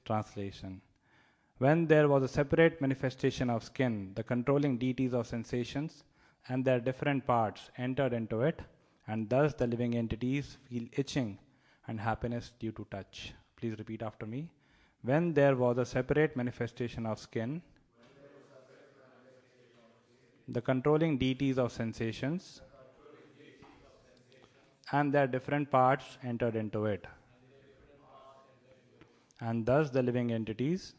Translation. When there was a separate manifestation of skin, the controlling deities of sensations and their different parts entered into it, and thus the living entities feel itching and happiness due to touch. Please repeat after me. When there was a separate manifestation of skin, the controlling deities of sensations and their different parts entered into it, and thus the living entities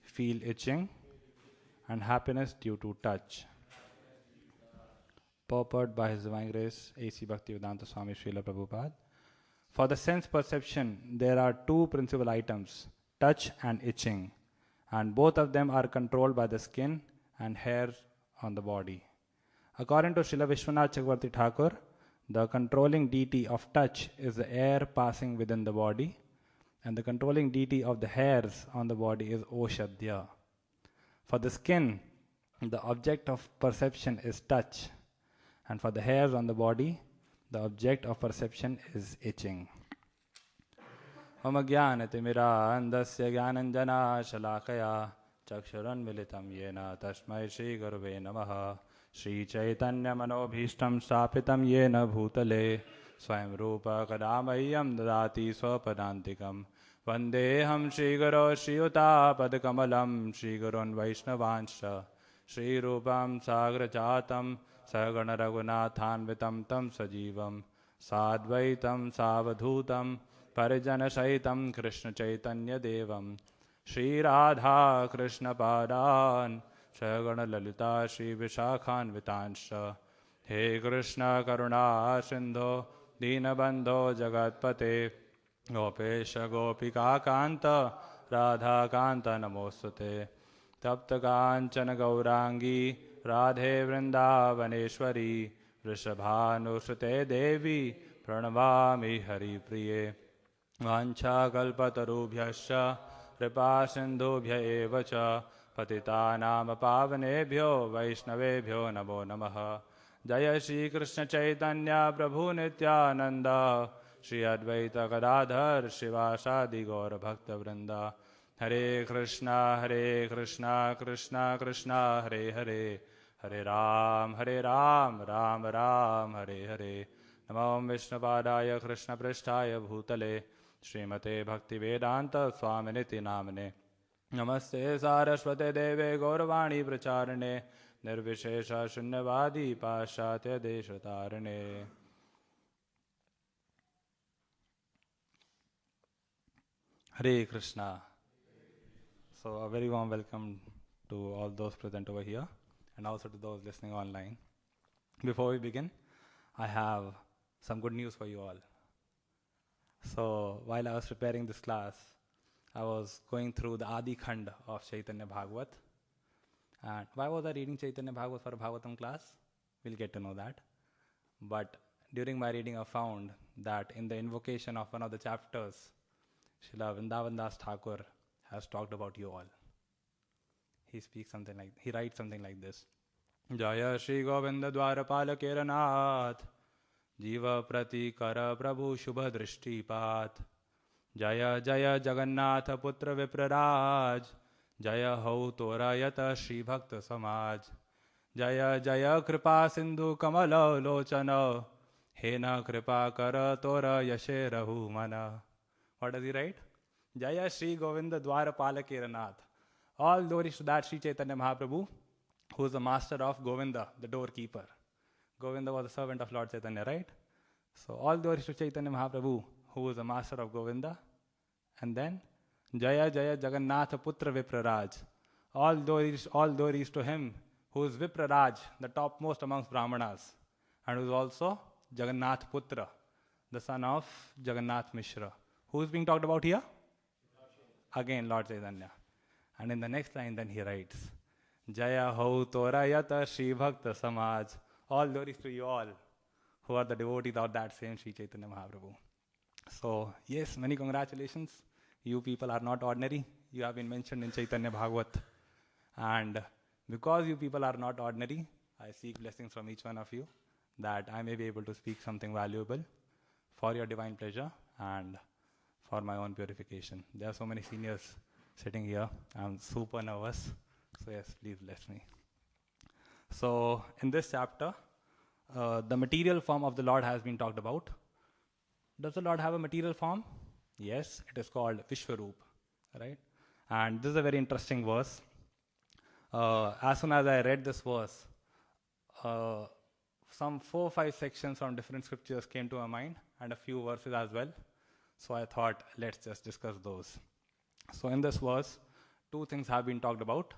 feel itching and happiness due to touch. Purport by His Divine Grace A.C. Bhaktivedanta Swami Srila Prabhupada. For the sense perception, there are two principal items, touch and itching, and both of them are controlled by the skin and hairs on the body. According to Srila Vishwanath Chakravarti Thakur, the controlling deity of touch is the air passing within the body, and the controlling deity of the hairs on the body is Oshadhya. For the skin, the object of perception is touch, and for the hairs on the body, the object of perception is itching. Mama jnanatimirandasya jnananjana shalakaya chakshuranmilitam yena tasmai Shri Guruve namaha. Shri Chaitanya manobhishtam stapitam yena bhutale swayam rupa kadamayyam dadati swapadantikam. Vandeham Shri Guru Shri Yuta padkamalam Shri Gurun Vaishnavancha Shri Rupam Sagra Chatam Sagana Raghunathanvitam Tam Sajivam Sadvaitam Savadhutam Parijana Saitam Krishna Chaitanya Devam Shri Radha Krishna Padan Sagana Lalita Shri Vishakhan Vitansha. He Krishna Karuna Sindho Dinabandho Jagatpate Gopesha Gopika Kanta Radha Kanta Namostute Tapta Kanchana Gaurangi Radhe Vrindavaneshwari Vrishabhanusute Devi Pranavami Hari Priye Vancha Kalpatarubhyascha Kripa Sindhubhya Evacha Patitanam Pavanebhyo Vaishnavebhyo Namo Namaha. Jaya Shri Krishna Chaitanya Prabhu Nityananda Shri Advaita Gadadhar Shivasadi Gaura Bhakta Vrinda. Hare Krishna Krishna Krishna Hare Hare Hare Ram Ram Ram Hare Hare. Namo Vishnupadaya Krishna Prishtaya Bhutale Srimate Bhaktivedanta Swaminiti Namane. Namaste Saraswate Deve Gauravani Pracharane Nirvishesha Shunyavadi Pashatya Deshatarane. Hare Krishna. So a very warm welcome to all those present over here and also to those listening online. Before we begin, I have some good news for you all. So while I was preparing this class, I was going through the Adi Khand of Chaitanya Bhagavat. And why was I reading Chaitanya Bhagavat for a Bhagavatam class? We'll get to know that. But during my reading, I found that in the invocation of one of the chapters, Srila Vrindavan Das Thakur has talked about you all. He writes something like this. Jaya Shri Govinda Dwarapala Keranath Jiva Prati Kara Prabhu Shubha Drishti Path Jaya Jaya Jagannatha Putra Vipraraj Jaya Hau Tora Yata Shri Bhakta Samaj Jaya Jaya Kripa Sindhu Kamala Lochana Hena Kripa Kara Tora Yashe Rahu Mana. What does he write? Jaya Shri Govinda Dwarapala Keranath. All glories to that Shri Chaitanya Mahaprabhu, who is the master of Govinda, the doorkeeper. Govinda was the servant of Lord Chaitanya, right? So all glories to Chaitanya Mahaprabhu, who is the master of Govinda. And then Jaya Jaya Jagannatha Putra Vipraraj. All glories to him, who is Vipraraj, the topmost amongst Brahmanas, and who is also Jagannath Putra, the son of Jagannath Mishra. Who is being talked about here? Again, Lord Chaitanya. And in the next line, then he writes, Jaya Hau Tora Yata Shri Bhakta Samaj. All glories to you all, who are the devotees of that same Shri Chaitanya Mahaprabhu. So, yes, many congratulations. You people are not ordinary. You have been mentioned in Chaitanya Bhagavat. And because you people are not ordinary, I seek blessings from each one of you that I may be able to speak something valuable for your divine pleasure and for my own purification. There are so many seniors sitting here. I'm super nervous. So yes, please bless me. So in this chapter, the material form of the Lord has been talked about. Does the Lord have a material form? Yes, it is called Vishwaroop, right? And this is a very interesting verse. As soon as I read this verse, some 4 or 5 sections from different scriptures came to my mind, and a few verses as well. So I thought, let's just discuss those. So in this verse, 2 things have been talked about.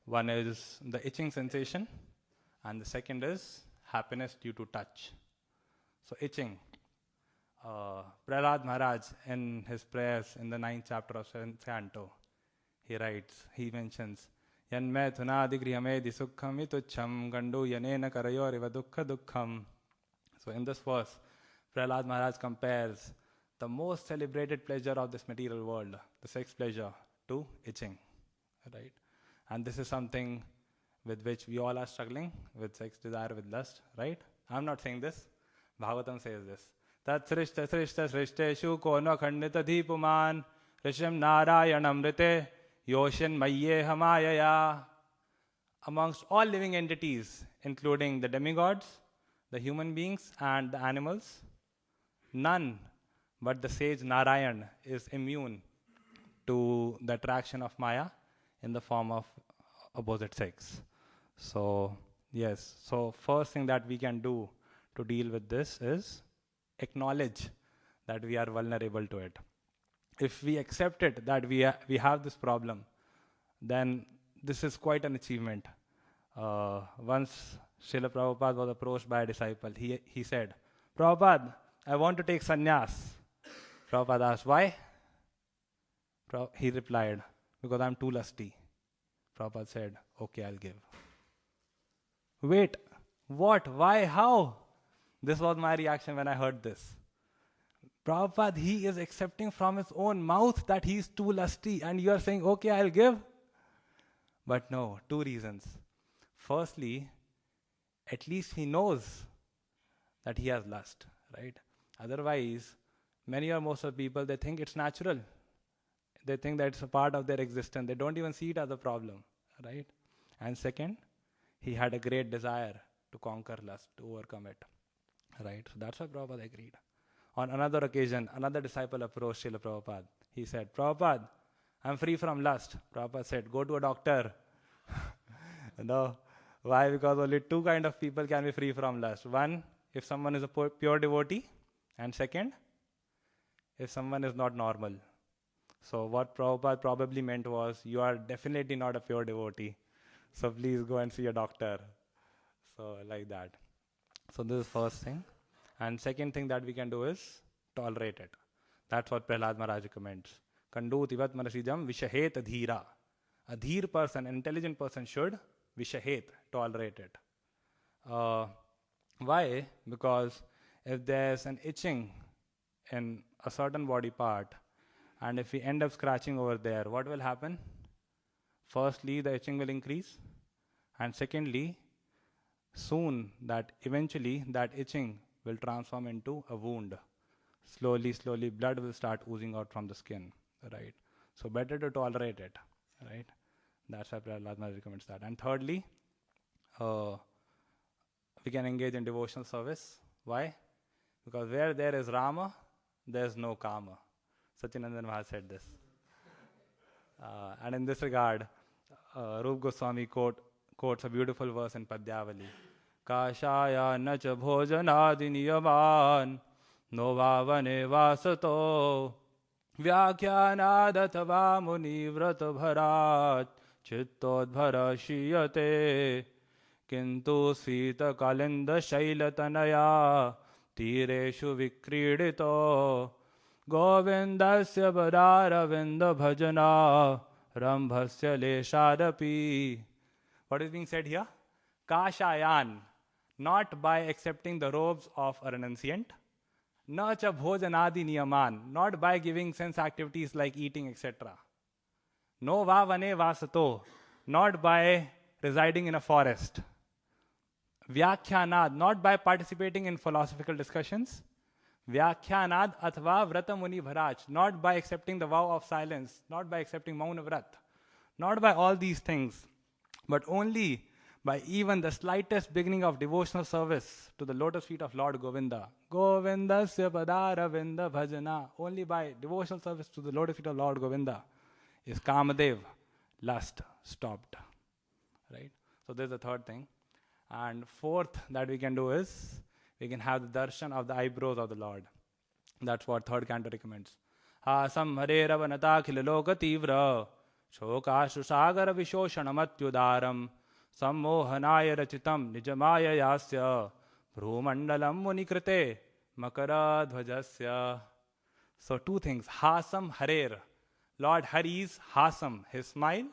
One is the itching sensation, and the second is happiness due to touch. So itching. Prahlad Maharaj, in his prayers in the 9th chapter of 7th canto, he mentions, Yanme thunadigrihame disukham itucham gandu yanena karayoriva dukkha dukkham. So in this verse, Prahlad Maharaj compares the most celebrated pleasure of this material world, the sex pleasure, to itching, right? And this is something with which we all are struggling, with sex desire, with lust, right? I'm not saying this. Bhagavatam says this. Tat srishta srishta srishteshu kono khandita dhipuman rishim narayanamrite yoshin mayye hamayaya. Amongst all living entities, including the demigods, the human beings, and the animals, none but the sage Narayan is immune to the attraction of Maya in the form of opposite sex. So, yes. So, first thing that we can do to deal with this is acknowledge that we are vulnerable to it. If we accept it, that we have this problem, then this is quite an achievement. Once Srila Prabhupada was approached by a disciple, he said, Prabhupada, I want to take sannyas. Prabhupada asked, why? He replied, because I'm too lusty. Prabhupada said, okay, I'll give. Wait, what? Why? How? This was my reaction when I heard this. Prabhupada, he is accepting from his own mouth that he is too lusty, and you are saying, okay, I'll give. But no, 2 reasons. Firstly, at least he knows that he has lust, right? Otherwise, many or most of the people, they think it's natural. They think that it's a part of their existence. They don't even see it as a problem, right? And second, he had a great desire to conquer lust, to overcome it, right? So that's why Prabhupada agreed. On another occasion, another disciple approached Srila Prabhupada. He said, Prabhupada, I'm free from lust. Prabhupada said, go to a doctor. No. Why? Because only 2 kind of people can be free from lust. One, if someone is a pure devotee. And second, if someone is not normal. So what Prabhupada probably meant was, you are definitely not a pure devotee. So please go and see a doctor. So like that. So this is first thing. And second thing that we can do is tolerate it. That's what Prahlad Maharaj recommends. Kandu tivat manasijam vishahet adhira. A dheer person, an intelligent person should vishahet, tolerate it. Why? Because if there's an itching in a certain body part, and if we end up scratching over there, what will happen? Firstly, the itching will increase. And secondly, soon, eventually that itching will transform into a wound. Slowly, slowly, blood will start oozing out from the skin, right? So better to tolerate it, right? That's why Prahlad Maharaj recommends that. And thirdly, we can engage in devotional service. Why? Because where there is Rama, there is no Kama. Sachinandan Maharaj said this. And in this regard, Rup Goswami quotes a beautiful verse in Padyavali. Kashaya nacha bhojanadi niyaman no bhavane vasato vyakhyanadhatava muni vrata bharat chittodbhara shiyate kintu sita kalinda shailatanaya tireshu vikridito govindasya badaravinda bhajana rambhasya leshadapi. What is being said here? Kashayan, not by accepting the robes of a renunciant. Na cha bhojanadi niyaman, not by giving sense activities like eating, etc. No va vane vasato, not by residing in a forest. Vyakhyanad, not by participating in philosophical discussions. Vyakhyanad athva vrata muni bharach. Not by accepting the vow of silence, not by accepting Mauna Vrat, not by all these things, but only by even the slightest beginning of devotional service to the lotus feet of Lord Govinda. Govindasya padaravinda bhajana. Only by devotional service to the lotus feet of Lord Govinda is Kamadev, lust, stopped. Right? So this is the third thing. And fourth that we can do is, we can have the darshan of the eyebrows of the Lord. That's what third canto recommends. Hasam hare ravanata khilaloka tivra shokashu sagar vishoshanamatyudaram sammohanaya rachitam nijamaya yasya bhrumandalam munikrite makara dhvajasya. So two things. Hasam harer. Lord Hari's hasam, his smile,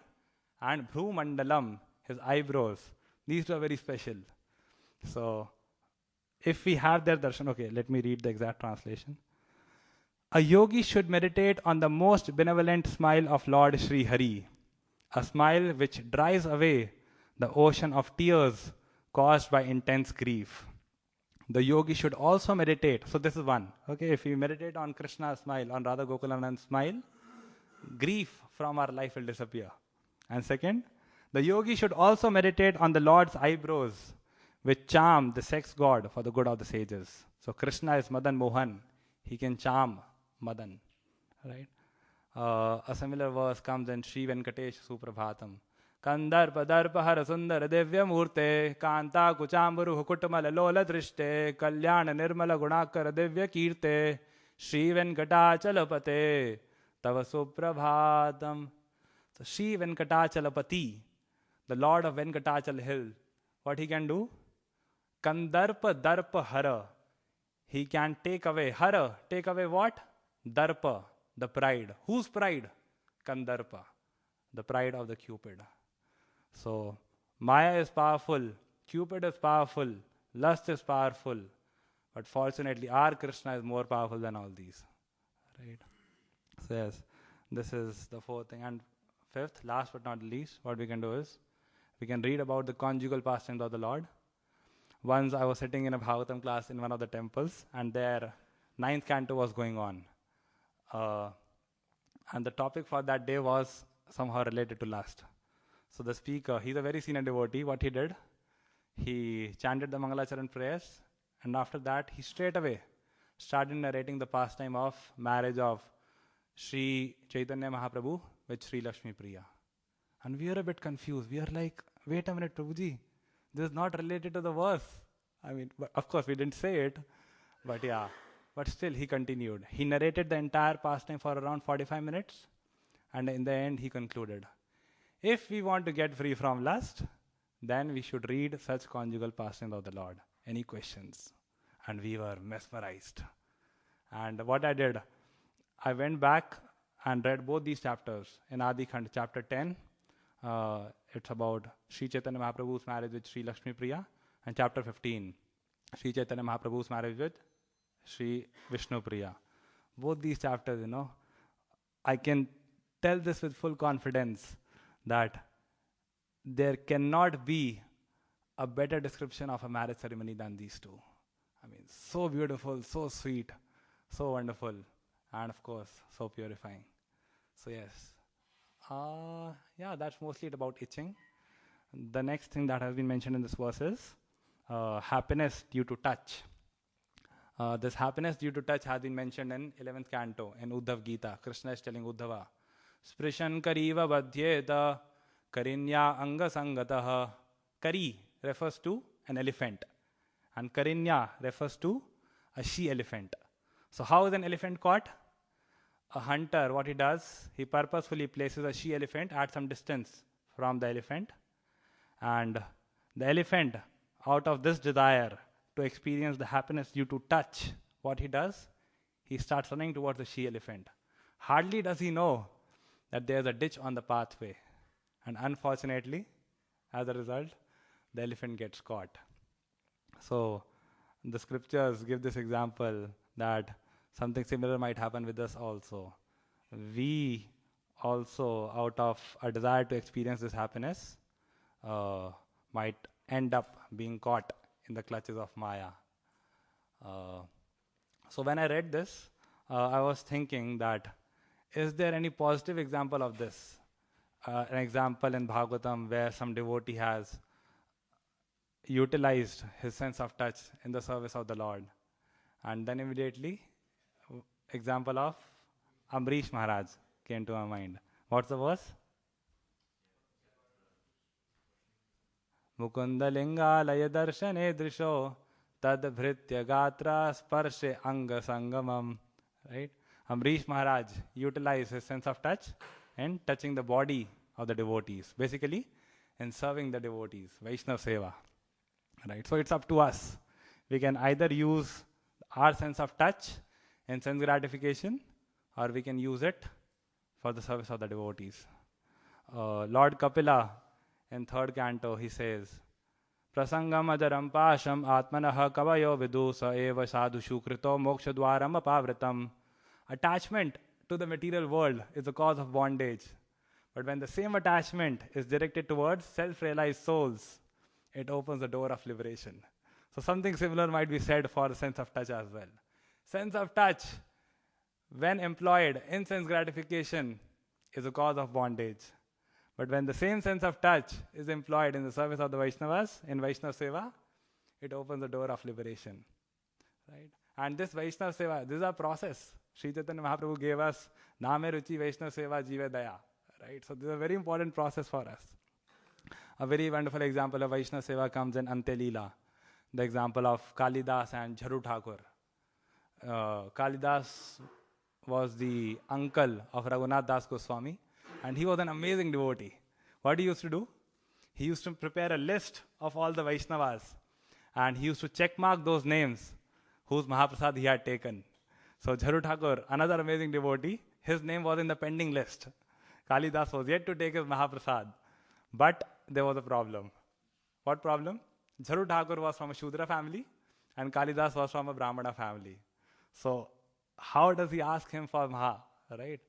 and bhrumandalam, his eyebrows. These two are very special. So if we have their darshan, okay, let me read the exact translation. A yogi should meditate on the most benevolent smile of Lord Sri Hari, a smile which dries away the ocean of tears caused by intense grief. The yogi should also meditate. So this is one. Okay, if we meditate on Krishna's smile, on Radha Gokulanan's smile, grief from our life will disappear. And second, the yogi should also meditate on the Lord's eyebrows, which charm the sex god for the good of the sages. So Krishna is Madan Mohan. He can charm Madan. Right? A similar verse comes in Sri Venkatesh Suprabhatam. Kandarpa darpa hara sundara divya murte kanta kuchamburu hukutmala lola drishte kalyana nirmala gunakara divya kirte Sri Venkatachalapate tava suprabhatam. So Sri Venkatachalapati, the Lord of Venkatachal Hill, what he can do? Kandarpa darpa hara. He can take away. Hara, take away what? Darpa, the pride. Whose pride? Kandarpa, the pride of the Cupid. So, Maya is powerful, Cupid is powerful, lust is powerful, but fortunately our Krishna is more powerful than all these. Right? So yes, this is the fourth thing. And fifth, last but not least, what we can do is, we can read about the conjugal pastimes of the Lord. Once I was sitting in a Bhagavatam class in one of the temples, and their 9th canto was going on. And the topic for that day was somehow related to lust. So the speaker, he's a very senior devotee. What he did, he chanted the Mangalacharan prayers, and after that, he straight away started narrating the pastime of marriage of Sri Chaitanya Mahaprabhu with Sri Lakshmi Priya. And we are a bit confused. We are like, wait a minute, Prabhuji, this is not related to the verse. I mean, of course, we didn't say it, but yeah. But still, he continued. He narrated the entire pastime for around 45 minutes, and in the end, he concluded, if we want to get free from lust, then we should read such conjugal pastimes of the Lord. Any questions? And we were mesmerized. And what I did, I went back and read both these chapters. In Adi Khand, chapter 10, it's about Sri Chaitanya Mahaprabhu's marriage with Sri Lakshmi Priya. And chapter 15, Sri Chaitanya Mahaprabhu's marriage with Sri Vishnu Priya. Both these chapters, I can tell this with full confidence that there cannot be a better description of a marriage ceremony than these two. I mean, so beautiful, so sweet, so wonderful, and of course, so purifying. So yes, that's mostly about itching. The next thing that has been mentioned in this verse is happiness due to touch. This happiness due to touch has been mentioned in 11th canto in Uddhav Gita. Krishna is telling Uddhava, Sprishan kariva badhyeta karinya anga sangatah. Kari refers to an elephant, and karinya refers to a she-elephant. So how is an elephant caught? A hunter, what he does, he purposefully places a she-elephant at some distance from the elephant, and the elephant, out of this desire to experience the happiness due to touch, what he does, he starts running towards the she-elephant. Hardly does he know that there's a ditch on the pathway, and unfortunately, as a result, the elephant gets caught. So the scriptures give this example that something similar might happen with us also. We also, out of a desire to experience this happiness, might end up being caught in the clutches of Maya. So when I read this, I was thinking that, is there any positive example of this? An example in Bhagavatam where some devotee has utilized his sense of touch in the service of the Lord. And then immediately, example of Amrish Maharaj came to my mind. What's the verse? Mukunda linga laya darshane drisho tad bhritya gatra sparshe anga sangamam. Right? Amrish Maharaj utilized his sense of touch in touching the body of the devotees. Basically, in serving the devotees. Vaishnav Seva. Right? So it's up to us. We can either use our sense of touch in sense gratification, or we can use it for the service of the devotees. Lord Kapila, in 3rd canto, he says, Prasangam ajaram pasham atmanaha kavayo vidu sa eva sadhu shukrito mokshadwaram apavritam. Attachment to the material world is the cause of bondage. But when the same attachment is directed towards self-realized souls, it opens the door of liberation. So something similar might be said for the sense of touch as well. Sense of touch, when employed in sense gratification, is a cause of bondage. But when the same sense of touch is employed in the service of the Vaishnavas, in Vaishnava Seva, it opens the door of liberation. Right? And this Vaishnava Seva, this is a process. Sri Chaitanya Mahaprabhu gave us Name Ruchi Vaishnava Seva Jive Daya. Right? So this is a very important process for us. A very wonderful example of Vaishnava Seva comes in Ante Leela, the example of Kalidas and Jharu Thakur. Kalidas was the uncle of Raghunath Das Goswami, and he was an amazing devotee. What he used to do? He used to prepare a list of all the Vaishnavas, and he used to check mark those names whose Mahaprasad he had taken. So Jharu Thakur, another amazing devotee, his name was in the pending list. Kalidas was yet to take his Mahaprasad. But there was a problem. What problem? Jharu Thakur was from a Shudra family and Kalidas was from a Brahmana family. So how does he ask him for Maha? Right?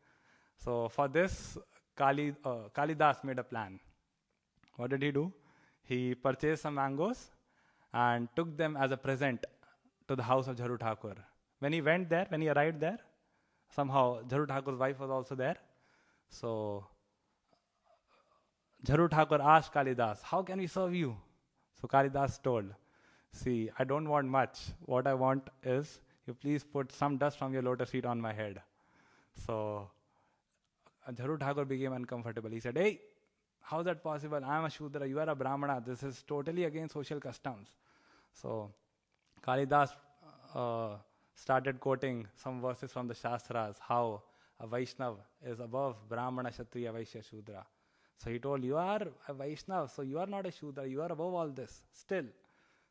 So for this, Kalidas made a plan. What did he do? He purchased some mangoes and took them as a present to the house of Jharu Thakur. When he arrived there, somehow Jharu Thakur's wife was also there. So Jharu Thakur asked Kalidas, how can we serve you? So Kalidas told, see, I don't want much. What I want is, you please put some dust from your lotus feet on my head. So Jharu Thakur became uncomfortable. He said, hey, how is that possible? I am a Shudra, you are a Brahmana. This is totally against social customs. So Kalidas started quoting some verses from the Shastras, how a Vaishnav is above Brahmana, Kshatriya, Vaishya, Shudra. So he told, you are a Vaishnav, so you are not a Shudra, you are above all this. Still,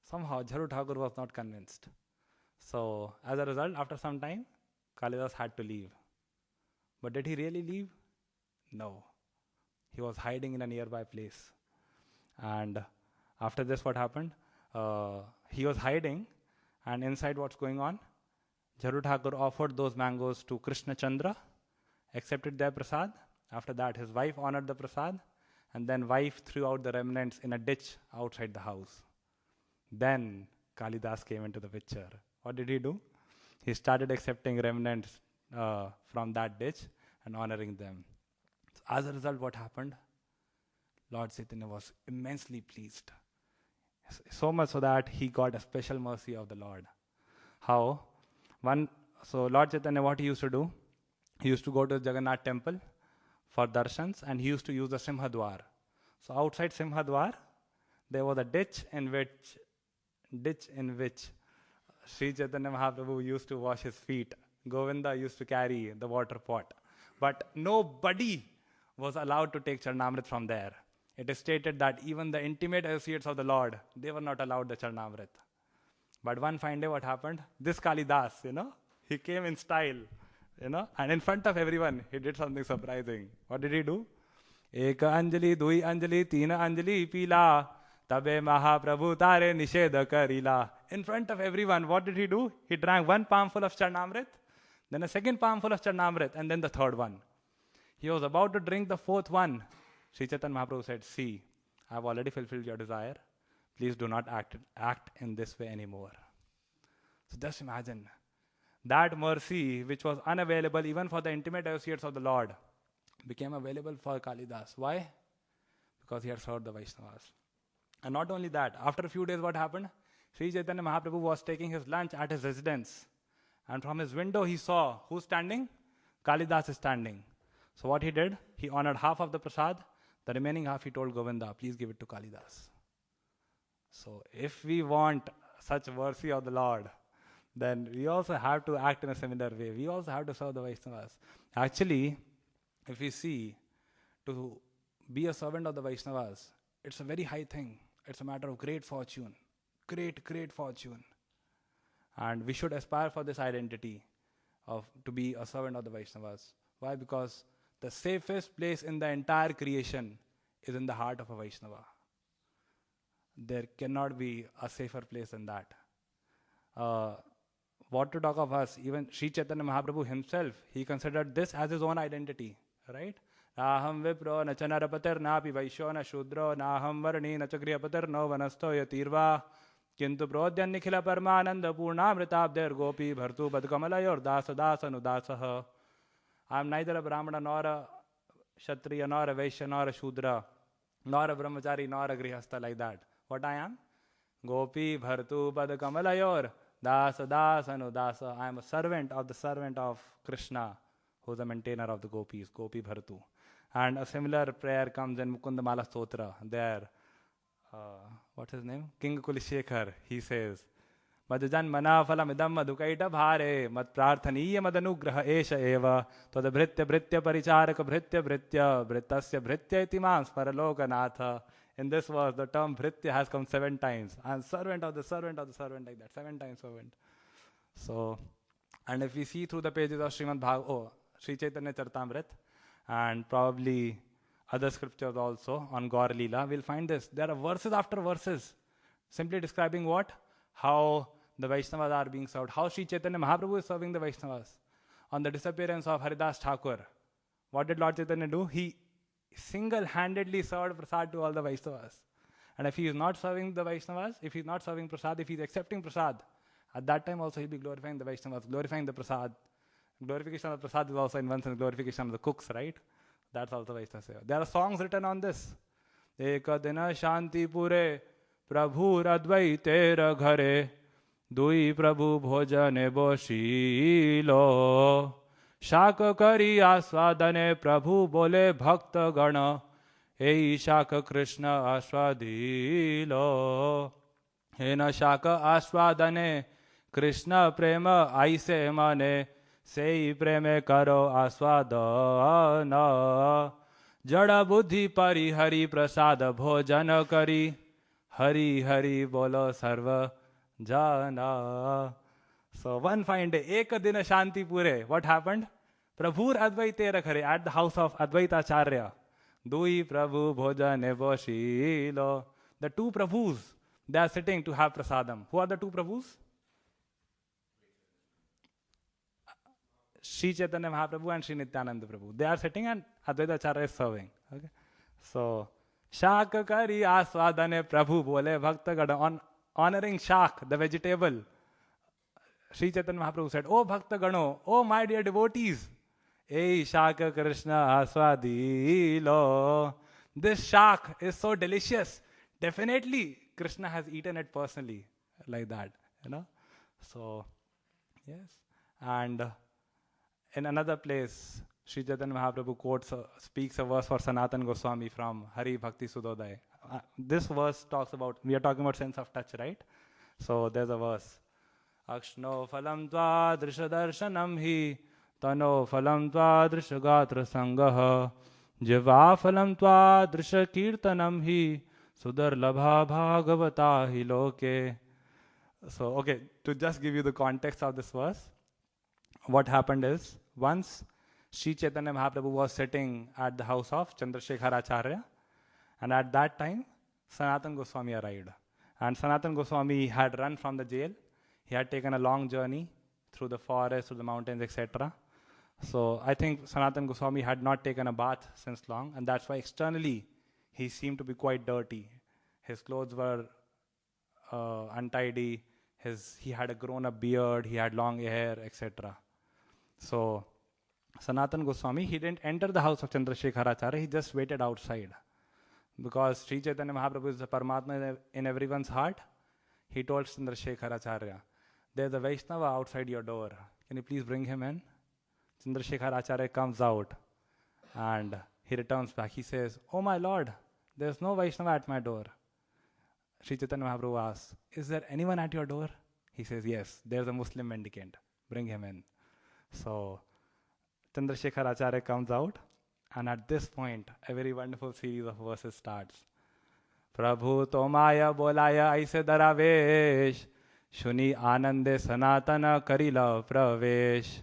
somehow Jharu Thakur was not convinced. So as a result, after some time, Kalidas had to leave. But did he really leave? No. He was hiding in a nearby place. And after this, what happened? He was hiding, and inside what's going on? Jharu Thakur offered those mangoes to Krishna Chandra, accepted their prasad. After that, his wife honored the prasad, and then wife threw out the remnants in a ditch outside the house. Then Kalidas came into the picture. What did he do? He started accepting remnants from that ditch and honoring them. So as a result, what happened? Lord Chaitanya was immensely pleased. So much so that he got a special mercy of the Lord. How? So Lord Chaitanya, what he used to do? He used to go to the Jagannath temple for darshans, and he used to use the Simhadwar. So outside Simhadwar, there was a ditch in which Sri Chaitanya Mahaprabhu used to wash his feet. Govinda used to carry the water pot. But nobody was allowed to take Charnamrit from there. It is stated that even the intimate associates of the Lord, they were not allowed the Charnamrit. But one fine day, what happened? This Kalidas, he came in style, and in front of everyone, he did something surprising. What did he do? Eka Anjali, Dui Anjali, Tina Anjali, Pila, Tabe Mahaprabhu Tare Nisheda Karila. In front of everyone, what did he do? He drank one palmful of Charnamrit, then a second palmful of Charnamrit, and then the third one. He was about to drink the fourth one. Sri Chaitanya Mahaprabhu said, see, I have already fulfilled your desire. Please do not act in this way anymore. So just imagine, that mercy which was unavailable even for the intimate associates of the Lord became available for Kalidas. Why? Because he had served the Vaishnavas. And not only that, after a few days what happened? Sri Chaitanya Mahaprabhu was taking his lunch at his residence. And from his window he saw, who's standing? Kalidas is standing. So what he did? He honored half of the prasad. The remaining half he told Govinda, please give it to Kalidas. So if we want such mercy of the Lord, then we also have to act in a similar way. We also have to serve the Vaishnavas. Actually, if we see, to be a servant of the Vaishnavas, it's a very high thing. It's a matter of great fortune. Great fortune. And we should aspire for this identity of to be a servant of the Vaishnavas. Why? Because the safest place in the entire creation is in the heart of a Vaishnava. There cannot be a safer place than that. What to talk of us? Even Sri Chaitanya Mahaprabhu himself, he considered this as his own identity, right? Naham vipro na chanarapatir napi vaishyo na shudro naham varni na chagriyapatir no vanasto yatirva kintu prodyan nikhila parmananda purnamritabder gopi bhartu badkamalayor dasa dasa nudasaha. I am neither a Brahmana nor a Kshatriya nor a Vaishya nor a Shudra nor a Brahmachari nor a Grihastha, like that. What I am? Gopi bhartu badkamalayor dasa dasa nudasa. I am a servant of Krishna, who is the maintainer of the gopis, Gopi bhartu. And a similar prayer comes in Mukunda Mala Stotra. There, what's his name? King Kulishekar, he says, Madhujan manaphalam idam madhukaita bhare mad prarthaniya madanugraha esha eva toda bhritya bhritya paricharaka bhritya bhritya bhritasya bhritya itimam sparalokanatha. In this verse, the term bhritya has come 7 times. I am servant of the servant of the servant, like that. 7 times servant. So, and if we see through the pages of Sri Chaitanya Charitamrita, and probably other scriptures also on Gaur Leela, we'll find this. There are verses after verses simply describing what? How the Vaishnavas are being served. How Sri Chaitanya Mahaprabhu is serving the Vaishnavas. On the disappearance of Haridas Thakur, what did Lord Chaitanya do? He single-handedly served prasad to all the Vaishnavas. And if he is not serving the Vaishnavas, if he is not serving prasad, if he is accepting prasad, at that time also he will be glorifying the Vaishnavas, glorifying the prasad. Glorification of the prasad is also in one sense glorification of the cooks, right? That's also Vaishnava Seva. There are songs written on this. Eka dina shanti pure prabhu radvaitera ghare dui prabhu bhojane boshilo shaka kari aswadane prabhu bole bhakta gana ei shaka krishna aswadilo hena shaka aswadane krishna prema aise mane sei preme karo aswadana jada buddhi pari hari prasada bhojana kari hari hari bolo sarva jana. So one fine day, Eka dina shanti pure, what happened? Prabhur advaitera khare, at the house of Advaita Acharya. Dui Prabhu bhojane boshilo. The 2 Prabhus, they are sitting to have prasadam. Who are the 2 Prabhus? Sri Chaitanya Mahaprabhu and Sri Nityananda Prabhu. They are sitting and Advaita Acharya is serving. Okay? So, Shak kari aswadane Prabhu bole bhakta gada. On honoring shak, the vegetable, Sri Chaitanya Mahaprabhu said, "Oh bhakta gano, oh my dear devotees, ei shak Krishna aswadilo." This shak is so delicious. Definitely, Krishna has eaten it personally, like that, you know. So, yes, and in another place, Sri Chaitanya Mahaprabhu speaks a verse for Sanatana Goswami from Hari Bhakti Sudodaya. This verse talks about, we are talking about sense of touch, right? So there's a verse. Akshno phalam tva drisha darshanam hi tano phalam tva drisha gatra sangaha jiva phalam tva drisha kirtanam hi sudar labha bhagavata hi loke. So, okay, to just give you the context of this verse, what happened is, once Sri Chaitanya Mahaprabhu was sitting at the house of Chandrasekhar Acharya, and at that time, Sanatana Goswami arrived. And Sanatana Goswami had run from the jail. He had taken a long journey through the forest, through the mountains, etc. So I think Sanatana Goswami had not taken a bath since long, and that's why externally he seemed to be quite dirty. His clothes were untidy, He had a grown-up beard, he had long hair, etc. So Sanatan Goswami, he didn't enter the house of Chandrasekharacharya, he just waited outside. Because Sri Chaitanya Mahaprabhu is the Paramatma in everyone's heart, he told Chandrasekharacharya, there's a Vaishnava outside your door. Can you please bring him in? Chandrasekharacharya comes out and he returns back. He says, oh my Lord, there's no Vaishnava at my door. Sri Chaitanya Mahaprabhu asks, is there anyone at your door? He says, yes, there's a Muslim mendicant. Bring him in. So Chandrasekharacharya comes out, and at this point, a very wonderful series of verses starts. Prabhu tomaya bolaya aise daravesh, shuni anande sanatana karila pravesh,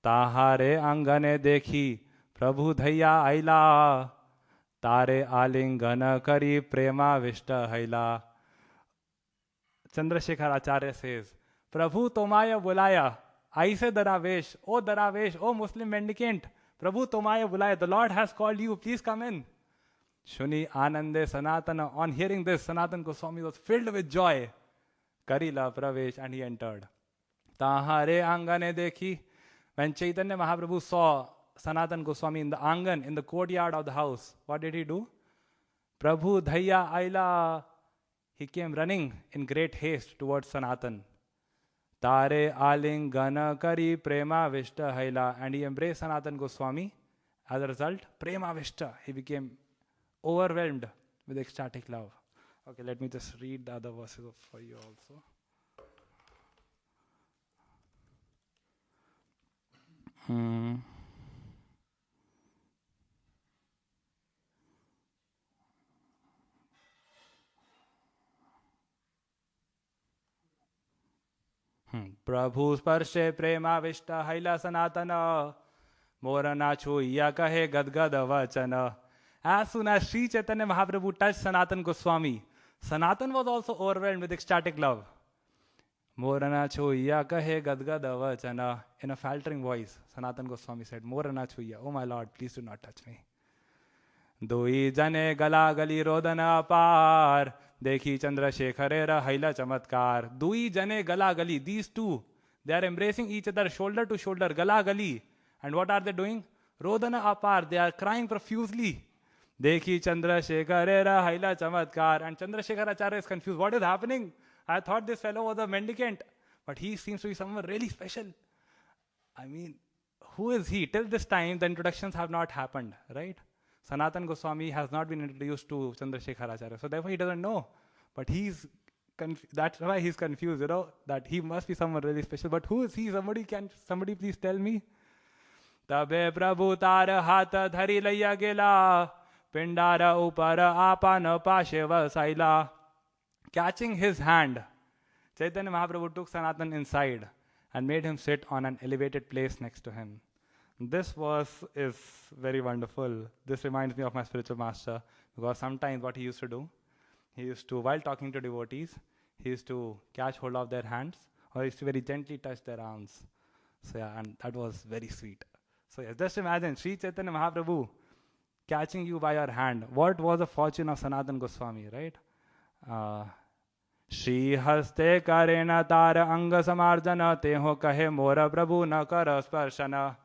tahare angane dekhi, Prabhu dhaya aila, tare alingana kari prema vishta haila. Chandrasekharacharya says, Prabhu tomaya bolaya, aise daravesh, O Muslim mendicant, Prabhu tomaya bulaya, the Lord has called you, please come in. Shuni Anande Sanatana. On hearing this, Sanatan Goswami was filled with joy. Karila Pravesh, and he entered. Tahare Angane Dekhi. When Chaitanya Mahaprabhu saw Sanatan Goswami in the Angan, in the courtyard of the house, what did he do? Prabhu Dhaya Aila. He came running in great haste towards Sanatan. Tare aling gana kari prema vishta haila, and he embraced Sanatan Goswami. As a result, prema vishta, he became overwhelmed with ecstatic love. Okay, let me just read the other verses for you also. Prabhu sparshe prema vishta haila sanatana, morana chuya kahe gadgad vachana. As soon as Sri Chaitanya Mahaprabhu touched Sanatan Goswami, Sanatan was also overwhelmed with ecstatic love. Morana chuya kahe gadgad vachana. In a faltering voice, Sanatan Goswami said, Morana chuya, oh my Lord, please do not touch me. Doi jane gala gali rodana par, dekhi Chandrasekharera haila chamatkar. Dui jane gala gali, these two, they are embracing each other shoulder to shoulder, gala gali. And what are they doing? Rodana apar, they are crying profusely. Dekhi Chandrasekharera haila chamatkar. And Chandrasekharacharya is confused. What is happening? I thought this fellow was a mendicant, but he seems to be someone really special. I mean, who is he? Till this time, the introductions have not happened, right? Sanatan Goswami has not been introduced to Chandrasekharacharya, so therefore he doesn't know. But that's why he's confused, that he must be someone really special. But who is he? Somebody please tell me? Tabe Prabhu tara hata dhari laya gela, pindara upara apana pasheva saila. Catching his hand, Chaitanya Mahaprabhu took Sanatan inside and made him sit on an elevated place next to him. This verse is very wonderful. This reminds me of my spiritual master, because sometimes what he used to do, while talking to devotees, he used to catch hold of their hands, or he used to very gently touch their arms. So yeah, and that was very sweet. So yeah, just imagine Sri Chaitanya Mahaprabhu catching you by your hand. What was the fortune of Sanatan Goswami, right? Shri haste karena tara anga samarjana teho kahe mora prabhu na kara sparshana.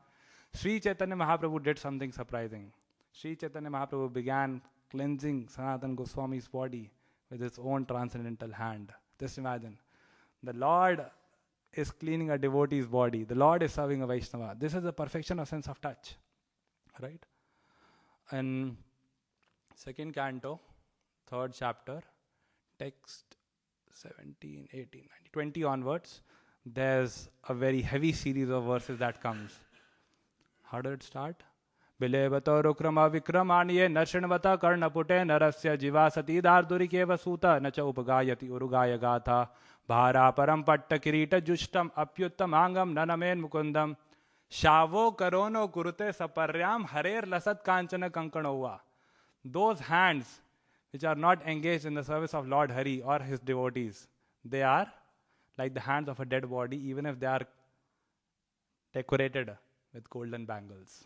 Sri Chaitanya Mahaprabhu did something surprising. Sri Chaitanya Mahaprabhu began cleansing Sanatan Goswami's body with his own transcendental hand. Just imagine. The Lord is cleaning a devotee's body. The Lord is serving a Vaishnava. This is the perfection of sense of touch. Right? In second canto, third chapter, text 17, 18, 19, 20 onwards, there's a very heavy series of verses that comes. How did it start? Bilevato rukrama vikramaniye narshinvata karnapute narasya jivasati dardurike vasuta nacha upagayati urugaya gatha bhara param patta kirita jushtam apyuttam angam nanamen mukundam shavo karono kurute saparyam harer lasat kanchana kankanova. Those hands which are not engaged in the service of Lord Hari or his devotees, they are like the hands of a dead body, even if they are decorated with golden bangles.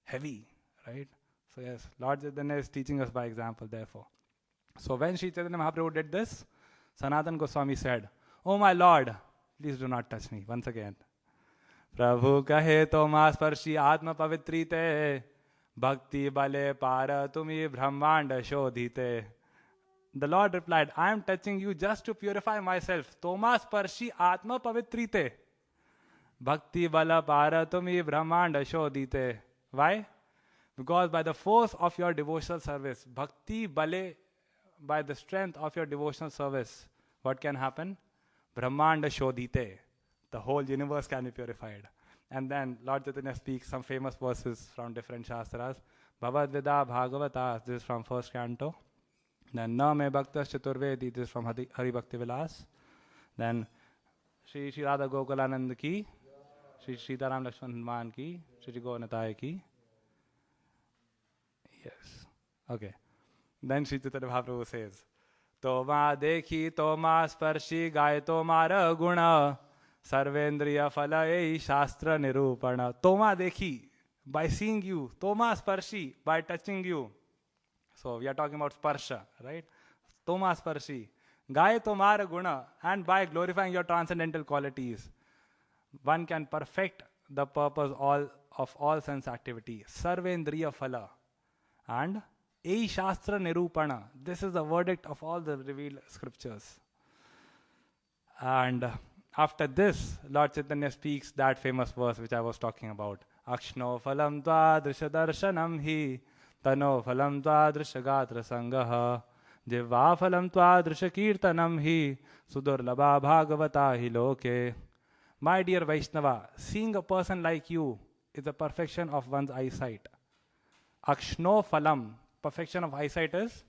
Heavy, right? So yes, Lord Chaitanya is teaching us by example, therefore. So when Sri Chaitanya Mahaprabhu did this, Sanatan Goswami said, Oh my Lord, please do not touch me. Once again. Prabhu kahe toma sparshi atma pavitrite bhakti bale para tumi brahmanda shodhite. The Lord replied, I am touching you just to purify myself. Toma sparshi atma pavitrite bhakti bala para tumi brahmanda shodhite. Why? Because by the force of your devotional service, bhakti bale, by the strength of your devotional service, what can happen? Brahmanda shodhite. The whole universe can be purified. And then Lord Chaitanya speaks some famous verses from different shastras. Bhavad Vida Bhagavata, this is from first canto. Then Na Me Bhaktas Chaturvedi, this is from Hari Bhakti Vilas. Then Shri Shri Radha Gokulanand ki, Shri Sitaram Lakshman Hanuman ki, Shri Gauranatai ki. Yes. Okay. Then Shri Chaitanya Mahaprabhu says, Toma dekhi, toma sparshi, gaye tomara guna, sarvendriya phala ei shastra nirupana. Toma dekhi, by seeing you. Toma sparshi, by touching you. So we are talking about sparsha, right? Toma sparshi. Gaye tomara guna, and by glorifying your transcendental qualities, one can perfect the purpose of all sense activity. Sarvendriya phala. And Ei Shastra Nirupana. This is the verdict of all the revealed scriptures. And after this, Lord Chaitanya speaks that famous verse which I was talking about. Akshno phalam dvadrisha darshanam hi tano phalam dvadrisha gatra sangaha jivva phalam dvadrisha kirtanam hi sudurlabha bhagavata hi loke. My dear Vaishnava, seeing a person like you is the perfection of one's eyesight. Akshno phalam, perfection of eyesight is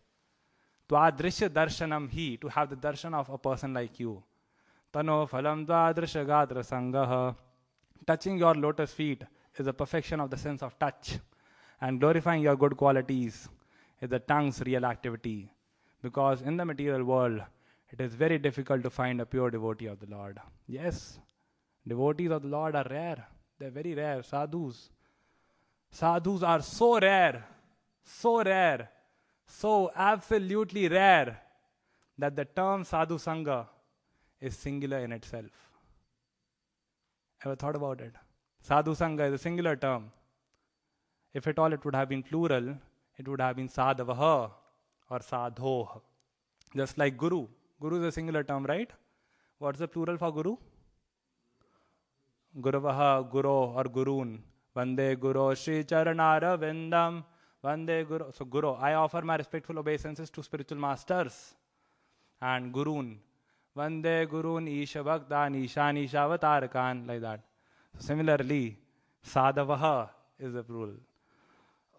dvadrisha darshanam hi, to have the darshan of a person like you. Tano phalam dvadrisha gatra sangaha, touching your lotus feet is the perfection of the sense of touch, and glorifying your good qualities is the tongue's real activity. Because in the material world, it is very difficult to find a pure devotee of the Lord. Yes, devotees of the Lord are rare. They're very rare. Sadhus are so rare, so absolutely rare, that the term sadhu sangha is singular in itself. Ever thought about it? Sadhu sangha is a singular term. If at all it would have been plural, it would have been sadhavaha or sadhoh. Just like guru. Guru is a singular term, right? What's the plural for guru? Guravaha, guru or gurun. Vande Guru Shri Charanara Vindam. Vande Guru. So Guru, I offer my respectful obeisances to spiritual masters. And Gurun. Vande Gurun Isha Bhaktan Ishan Ishavatarakan. Like that. So similarly, Sadhavaha is the plural.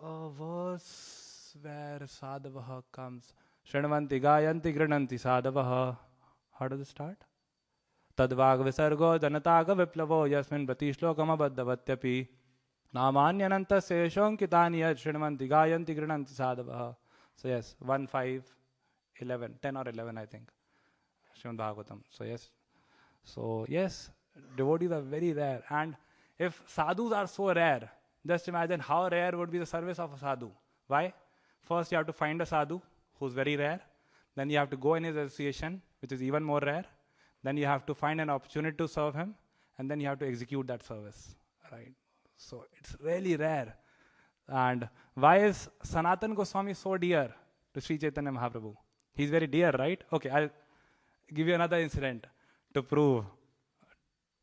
A verse where Sadhavaha comes. Shrinvanti Gayanti Grinanti Sadhavaha. How does it start? Tadvag Visargo Janataga Viplavo Yasmin Pratishlokama Baddhavatyapi. Namanya Ananta Seshon Kitani Shrinvanti Gayanti Grinanti Sadhavaha. So yes, 1, 5, 11, 10 or 11 I think. Srimad Bhagavatam. So yes, devotees are very rare. And if sadhus are so rare, just imagine how rare would be the service of a sadhu. Why? First you have to find a sadhu who's very rare. Then you have to go in his association, which is even more rare. Then you have to find an opportunity to serve him. And then you have to execute that service. Right? So it's really rare. And why is Sanatan Goswami so dear to Sri Chaitanya Mahaprabhu? He's very dear, right? Okay, I'll give you another incident to prove,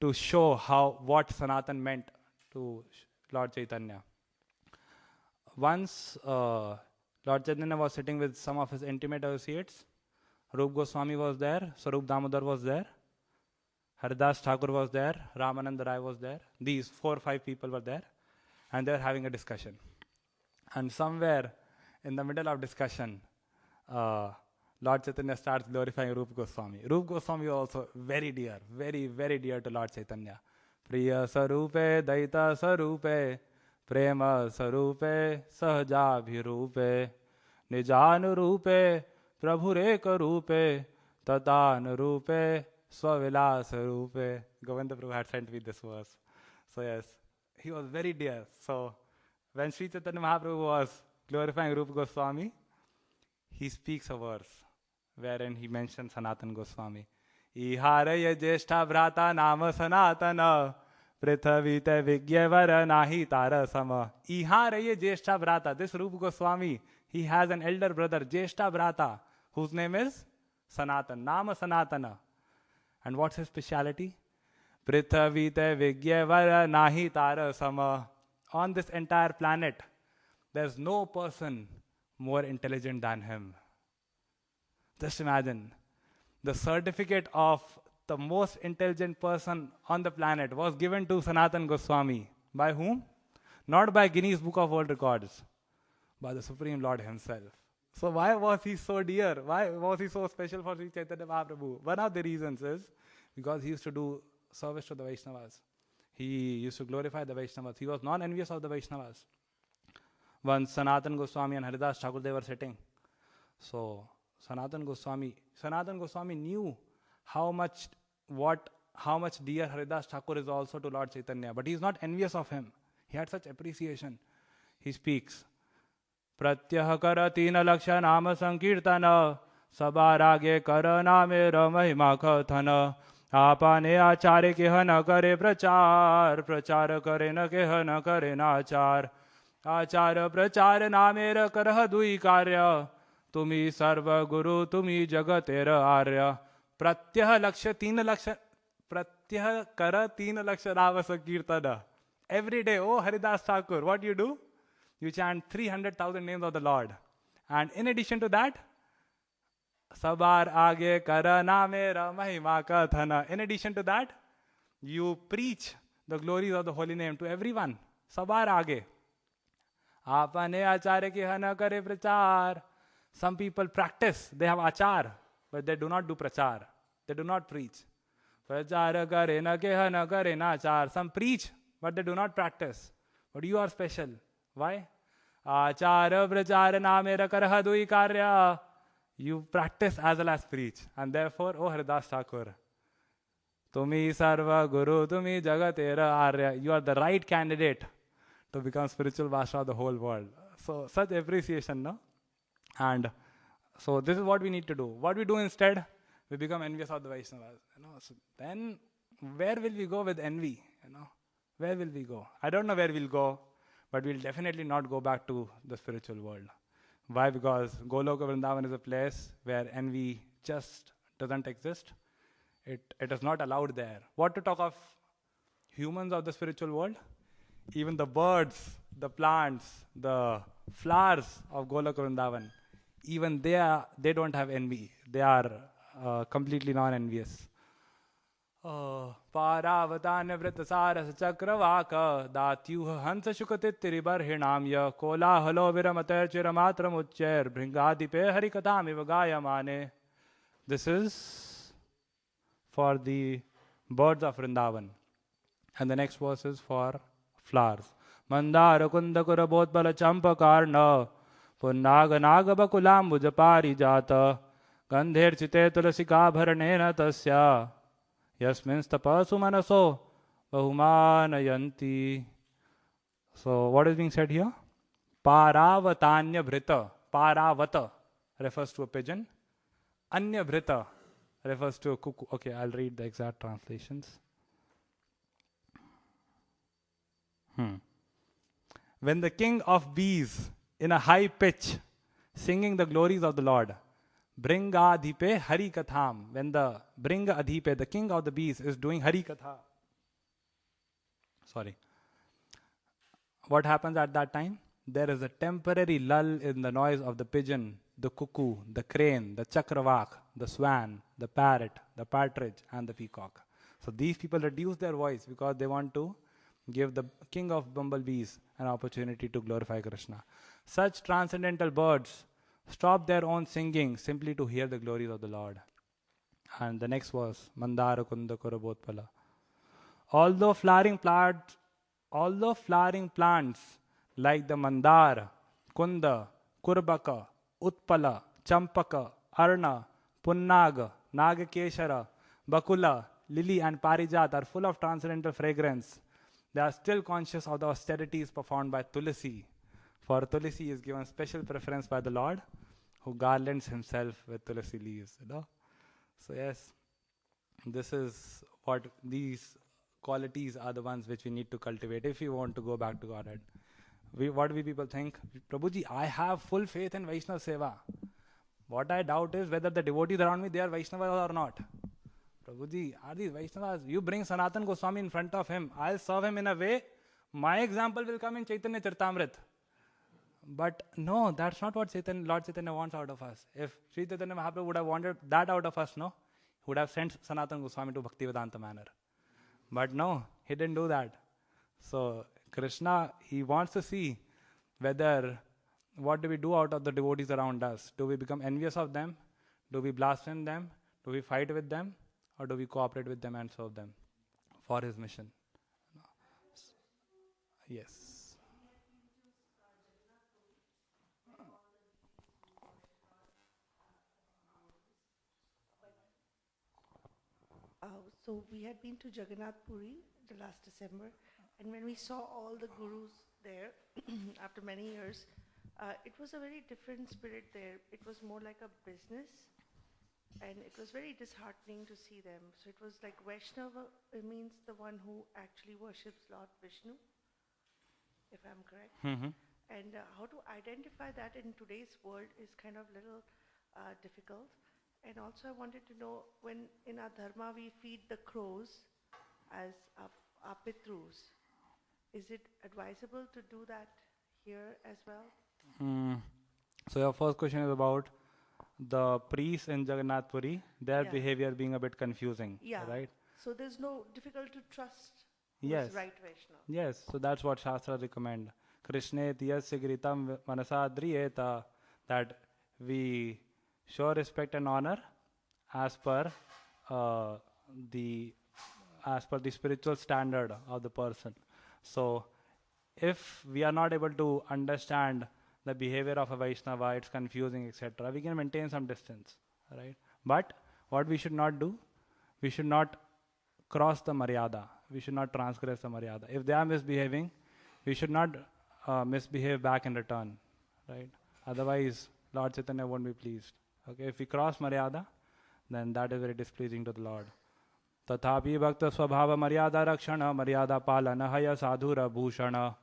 to show what Sanatan meant to Lord Chaitanya. Once Lord Chaitanya was sitting with some of his intimate associates. Rup Goswami was there, Sarup Damodar was there, Haridas Thakur was there, Ramananda Rai was there. These 4 or 5 people were there, and they were having a discussion. And somewhere in the middle of discussion, Lord Chaitanya starts glorifying Rup Goswami. Rup Goswami was also very dear, very, very dear to Lord Chaitanya. Priya Sarupe, Daita Sarupe, Prema Sarupe, Sahajabhirupe, Nijanurupe, Prabhureka Rupe, Tatanurupe, Swavilasa Rupe. Govinda Prabhu had sent me this verse. So yes, he was very dear. So when Sri Chaitanya Mahaprabhu was glorifying Rupa Goswami, he speaks a verse wherein he mentions Sanatan Goswami. Iharaya Jeshta Bhrata Nama Sanatana Prithvi Te Vigyavara Nahi Tara Sama. Iharaya Jeshta Bhrata. This Rupa Goswami, he has an elder brother, Jeshta Bhrata, whose name is Sanatan, Nama Sanatana. And what's his speciality? Prithvi Te Vigyavara Nahi Tara Sama. On this entire planet, there's no person more intelligent than him. Just imagine, the certificate of the most intelligent person on the planet was given to Sanatan Goswami. By whom? Not by Guinness Book of World Records, by the Supreme Lord himself. So why was he so dear? Why was he so special for Sri Chaitanya Mahaprabhu? One of the reasons is because he used to do service to the Vaishnavas. He used to glorify the Vaishnavas. He was non-envious of the Vaishnavas. Once Sanatan Goswami and Haridas Thakur, they were sitting. So Sanatan Goswami knew how much dear Haridas Thakur is also to Lord Chaitanya, but he is not envious of him. He had such appreciation. He speaks, Pratyah kara tina laksha nama sankirtana sabarage kara name ramahima kathana apane achare keha na kare prachar kare na keha na kare na achar prachar namera karah dui karya Tumi sarva guru tumi jagatera arya pratyah laksha teen laksha pratyah kara teen laksha nama sankirtana. Every day, oh Haridas Thakur, what do? You chant 300,000 names of the Lord. And in addition to that, Sabar age kara namera mahima kathana. In addition to that, you preach the glories of the holy name to everyone. Sabar age. Apane achare ki hana kare prachar. Some people practice, they have achar, but they do not do prachar. They do not preach. Prachar kare na keha na kare na achar. Some preach, but they do not practice. But you are special. Why? Achara prachar namera karha dui karya. You practice as well as preach. And therefore, oh Haridas Thakur, Tumi sarva guru, tumi jagatera arya. You are the right candidate to become spiritual Vasha of the whole world. So, such appreciation, no? And so this is what we need to do. What we do instead, we become envious of the Vaishnavas. So then where will we go with envy? Where will we go? I don't know where we'll go, but we'll definitely not go back to the spiritual world. Why? Because Goloka Vrindavan is a place where envy just doesn't exist. It is not allowed there. What to talk of humans of the spiritual world? Even the birds, the plants, the flowers of Goloka Vrindavan, even they don't have envy. They are completely non-envious. Paravatanya vritasaras chakravaka datyuha hansa shukatittiribar hinamya kola halo viramate chiramatra mucher bhringadipe harikatam ivagayamane. This is for the birds of Vrindavan. And the next verse is for flowers. Mandara kundakura bodbala champakarna punnaga nagabakulam bujapari jata gandher chite tulasika bharanena tasya yasmin tapasu manaso bahumanayanti. So what is being said here? Paravatanya bhrita. Paravata refers to a pigeon. Anya bhrita refers to a cuckoo. Okay, I'll read the exact translations. When the king of bees in a high pitch singing the glories of the Lord, Bringadhipe Hari Katham, when the Bringadhipe, the king of the bees, is doing Hari Katha. What happens at that time? There is a temporary lull in the noise of the pigeon, the cuckoo, the crane, the chakravak, the swan, the parrot, the partridge, and the peacock. So these people reduce their voice because they want to give the king of bumblebees an opportunity to glorify Krishna. Such transcendental birds stop their own singing simply to hear the glories of the Lord. And the next verse, Mandara Kunda Kurabotpala. Although flowering plants like the Mandara, Kunda, Kurbaka, Utpala, Champaka, Arna, Punnaga, Nagakeshara, Bakula, Lily and Parijat are full of transcendental fragrance, they are still conscious of the austerities performed by Tulasi. For Tulasi is given special preference by the Lord, who garlands himself with Tulasi leaves. So yes, this is what these qualities are, the ones which we need to cultivate if we want to go back to Godhead. What we people think, Prabhuji, I have full faith in Vaishnava Seva. What I doubt is whether the devotees around me, they are Vaishnavas or not. Prabhuji, are these Vaishnavas? You bring Sanatan Goswami in front of him. I'll serve him in a way. My example will come in Chaitanya Charitamrita. But no, that's not what Lord Chaitanya wants out of us. If Sri Chaitanya Mahaprabhu would have wanted that out of us, no, he would have sent Sanatan Goswami to Bhaktivedanta manner. But no, he didn't do that. So Krishna, he wants to see whether what do we do out of the devotees around us. Do we become envious of them? Do we blaspheme them? Do we fight with them? Or do we cooperate with them and serve them for his mission? Yes. So we had been to Jagannath Puri the last December, and when we saw all the gurus there after many years, it was a very different spirit there. It was more like a business, and it was very disheartening to see them. So it was like Vaishnava, it means the one who actually worships Lord Vishnu, if I'm correct. Mm-hmm. And how to identify that in today's world is kind of little difficult. And also I wanted to know, when in our dharma we feed the crows as our pitrus, is it advisable to do that here as well? So your first question is about the priests in Jagannath Puri, their behavior being a bit confusing, right? So there's no difficult to trust who's Yes. right Vaishnava. Yes, so that's what Shastra recommend. Krishne tiyasya gritam manasadriyeta, that we show respect and honor as per the spiritual standard of the person. So if we are not able to understand the behavior of a Vaishnava, it's confusing, etc., we can maintain some distance, right? But what we should not do, we should not cross the maryada. We should not transgress the maryada. If they are misbehaving, we should not misbehave back in return, right? Otherwise, Lord Chaitanya won't be pleased. Okay, if we cross maryada, then that is very displeasing to the Lord. Tathapi bhakta swabhava maryada rakshana maryada palana haya sadhura bhushana.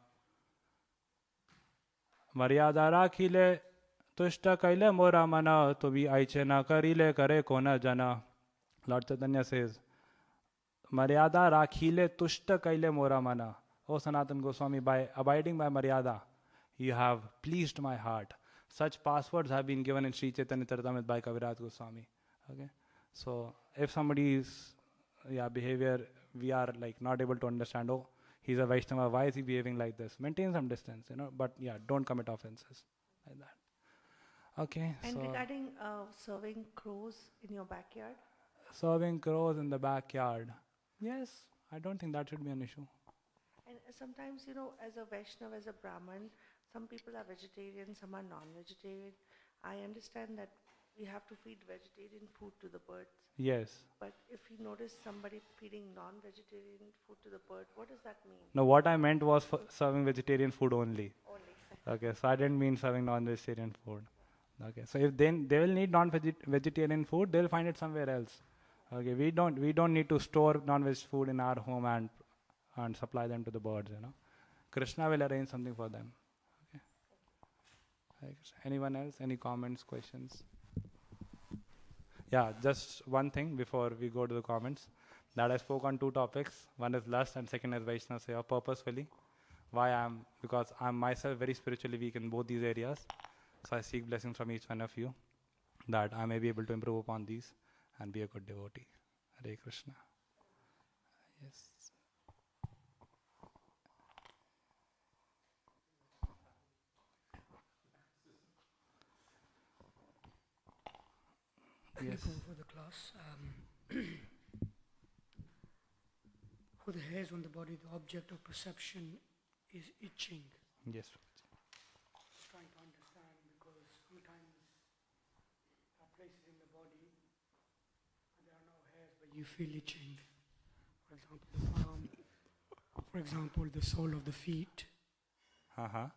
Maryada rakhile tushta kaile mora mana to be aiche na karile kare kona jana. Lord Chaitanya says, Maryada rakhile tushta kaile mora mana. O Sanatan Goswami, by abiding by Maryada, you have pleased my heart. Such passwords have been given in Sri Chaitanya Charitamrita by Kaviraj Goswami. Okay, so if somebody's behavior we are like not able to understand, oh, he's a Vaishnava, why is he behaving like this? Maintain some distance, but don't commit offenses like that. Okay. And regarding serving crows in your backyard? Serving crows in the backyard. Yes, I don't think that should be an issue. And sometimes, as a Vaishnava, as a Brahmin, some people are vegetarian, some are non-vegetarian. I understand that we have to feed vegetarian food to the birds. Yes. But if you notice somebody feeding non-vegetarian food to the bird, what does that mean? No, what I meant was serving vegetarian food only. Okay, so I didn't mean serving non-vegetarian food. Okay, so if they will need non-vegetarian food, they'll find it somewhere else. Okay, we don't need to store non-veg food in our home and supply them to the birds. Krishna will arrange something for them. Okay. Anyone else? Any comments, questions? Yeah, just one thing before we go to the comments. That I spoke on two topics. One is lust and second is Vaishnava Seva purposefully. Because I'm myself very spiritually weak in both these areas. So I seek blessings from each one of you that I may be able to improve upon these and be a good devotee. Hare Krishna. Yes. Thank you for the class. For the hairs on the body, the object of perception is itching. Yes. Just trying to understand, because sometimes there are places in the body and there are no hairs, but you feel itching. For example, the palm. For example, the sole of the feet. Uh-huh.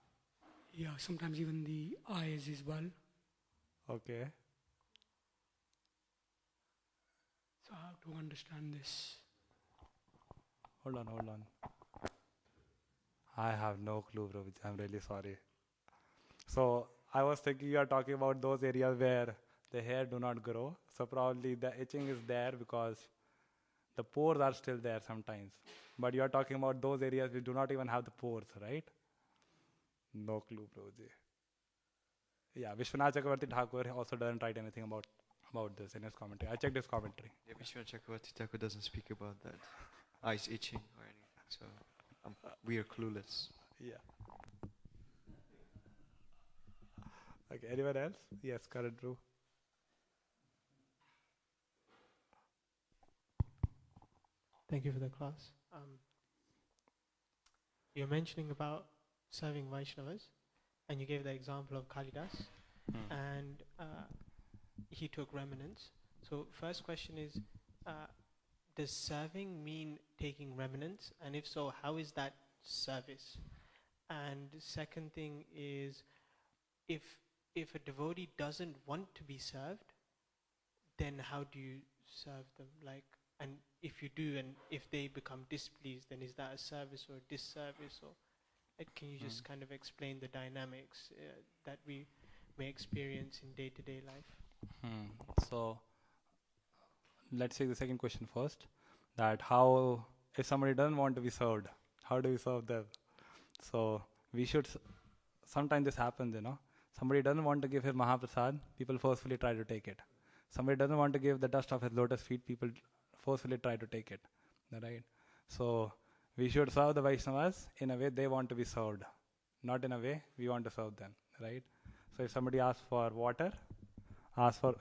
Yeah, sometimes even the eyes as well. Okay. So how to understand this? Hold on. I have no clue, Prabhuji. I'm really sorry. So I was thinking you are talking about those areas where the hair do not grow. So probably the itching is there because the pores are still there sometimes. But you are talking about those areas which do not even have the pores, right? No clue, Prabhuji. Yeah, Vishwanath Chakravarti Thakur also doesn't write anything about this in his commentary. I checked his commentary. Yeah, Vishwanath Chakravarti Thakur doesn't speak about that eyes itching or anything, so we are clueless. Yeah. Okay, anyone else? Yes, current Dhruv. Thank you for the class. You're mentioning about serving Vaishnavas, and you gave the example of Kalidas, and he took remnants. So first question is, does serving mean taking remnants? And if so, how is that service? And the second thing is, if a devotee doesn't want to be served, then how do you serve them? Like, and if you do, and if they become displeased, then is that a service or a disservice? Or can you just kind of explain the dynamics that we may experience in day-to-day life? So let's take the second question first. That how, if somebody doesn't want to be served, how do we serve them? So we should, sometimes this happens, somebody doesn't want to give his Mahaprasad, people forcefully try to take it. Somebody doesn't want to give the dust of his lotus feet, people forcefully try to take it, right? So we should serve the Vaishnavas in a way they want to be served, not in a way we want to serve them, right? So if somebody asks for water,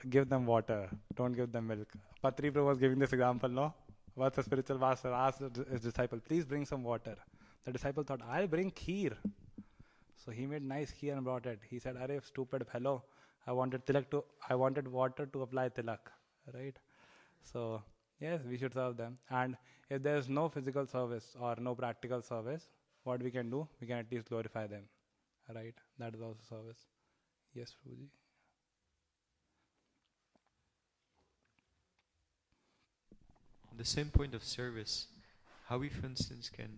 give them water, don't give them milk. Patri Prabhu was giving this example, no? Once a spiritual master asked his disciple, please bring some water. The disciple thought, I'll bring kheer. So he made nice kheer and brought it. He said, Arey, stupid fellow, I wanted water to apply tilak, right? So yes, we should serve them. And if there is no physical service or no practical service, what we can do, we can at least glorify them, right? That is also service. Yes, Prabhuji. On the same point of service, how we, for instance, can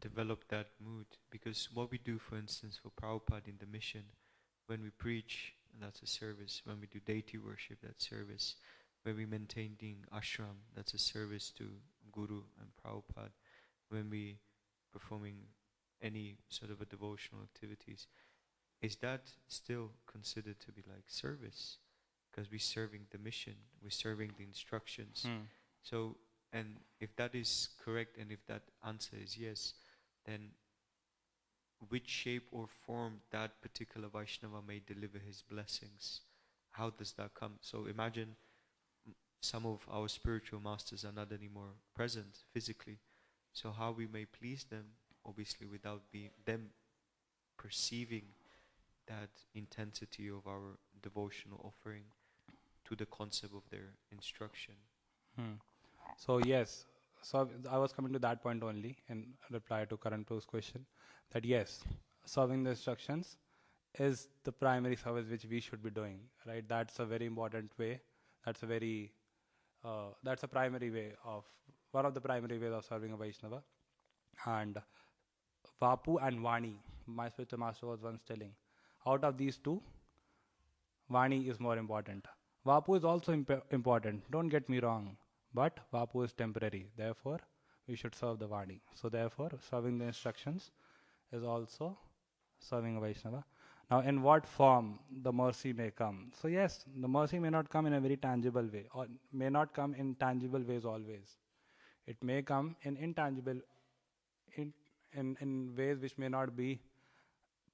develop that mood, because what we do, for instance, for Prabhupada in the mission, when we preach, that's a service. When we do deity worship, that's service. When we maintain ashram, that's a service to Guru and Prabhupada. When we performing any sort of a devotional activities, is that still considered to be like service? Because we're serving the mission, we're serving the instructions. So, and if that is correct, and if that answer is yes, then which shape or form that particular Vaishnava may deliver his blessings, how does that come? So imagine some of our spiritual masters are not anymore present physically, so how we may please them, obviously without them perceiving that intensity of our devotional offering to the concept of their instruction. So yes, so I was coming to that point only in reply to Karan Prabhu's question, that yes, serving the instructions is the primary service which we should be doing, right? That's a very important way. That's a primary way of, one of the primary ways of serving a Vaishnava. And Vapu and Vani, my spiritual master was once telling, out of these two, Vani is more important. Vapu is also important, don't get me wrong, but Vapu is temporary. Therefore, we should serve the Vani. So therefore, serving the instructions is also serving a Vaishnava. Now, in what form the mercy may come? So yes, the mercy may not come in a very tangible way, or may not come in tangible ways always. It may come in intangible, in ways which may not be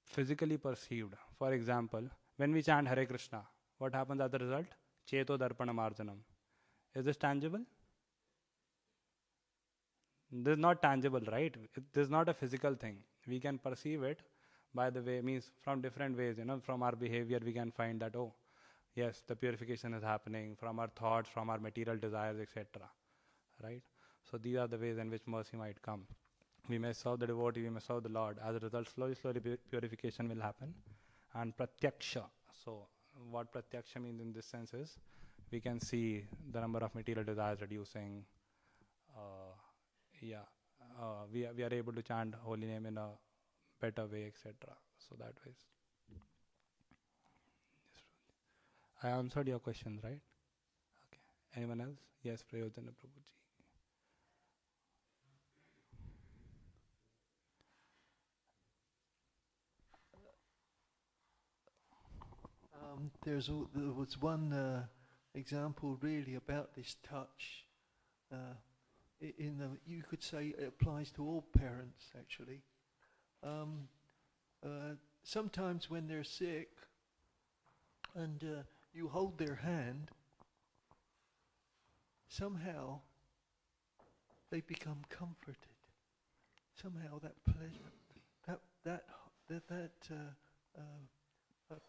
physically perceived. For example, when we chant Hare Krishna, what happens as a result? Cheto Darpana Marjanam. Is this tangible? This is not tangible, right? This is not a physical thing. We can perceive it by the way, means from different ways, from our behavior we can find that, oh, yes, the purification is happening from our thoughts, from our material desires, etc. Right? So these are the ways in which mercy might come. We may serve the devotee, we may serve the Lord. As a result, slowly purification will happen. And pratyaksha. So what pratyaksha means in this sense is, we can see the number of material desires reducing. We are able to chant holy name in a better way, etc. So that way. I answered your question, right? Okay. Anyone else? Yes, Prayojana Prabhuji. There was one example really about this touch. You could say it applies to all parents actually. Sometimes when they're sick and you hold their hand, somehow they become comforted. Somehow that pleasure, that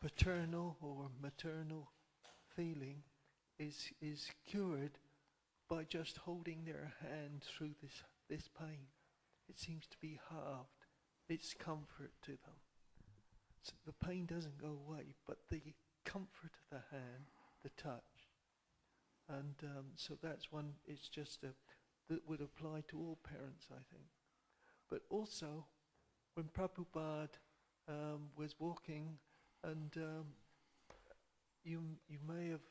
paternal or maternal feeling is cured by just holding their hand through this pain. It seems to be halved. It's comfort to them. So the pain doesn't go away, but the comfort of the hand, the touch. And so that's one, it's just that would apply to all parents, I think. But also, when Prabhupada was walking, and you may have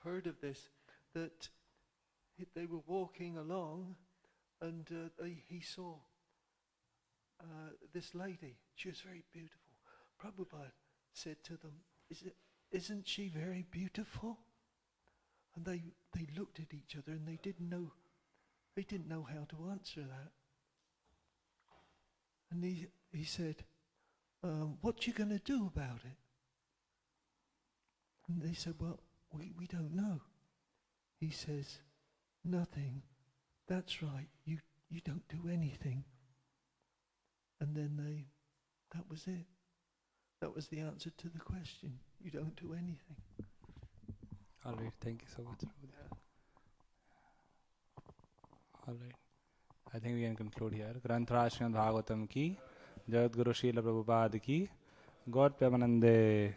heard of this, that they were walking along, and he saw this lady. She was very beautiful. Prabhupada said to them, "Isn't she very beautiful?" And they looked at each other, and they didn't know how to answer that. And he said, "What you going to do about it?" And they said, "Well, we don't know." He says, "Nothing. That's right. You don't do anything." And then that was it. That was the answer to the question. You don't do anything. All right. Thank you so much. All right. I think we can conclude here. Granthra Srimad Bhagavatam ki, Jagat Guru Srila Prabhupada ki, Gaur Premanande.